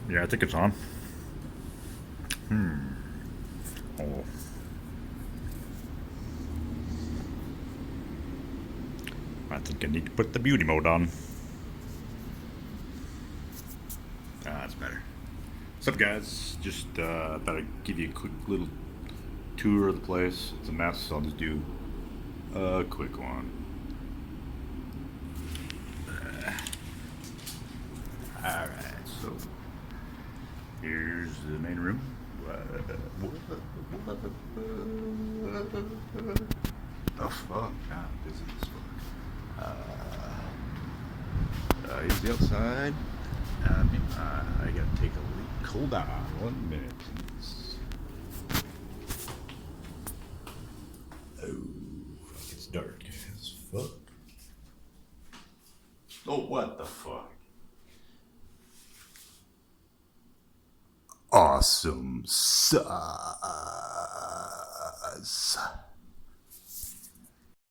Yeah, I think it's on. Oh, I think I need to put the beauty mode on. Ah, that's better. What's up, guys? Just thought I'd give you a quick little tour of the place. It's a mess, so I'll just do a quick one. Alright, so here's the main room. Oh, fuck. God, this is this fuck. Here's the outside. I gotta take a leak. Hold on 1 minute, please. Oh, fuck, it's dark as fuck. Oh, what the fuck? Awesome sauce.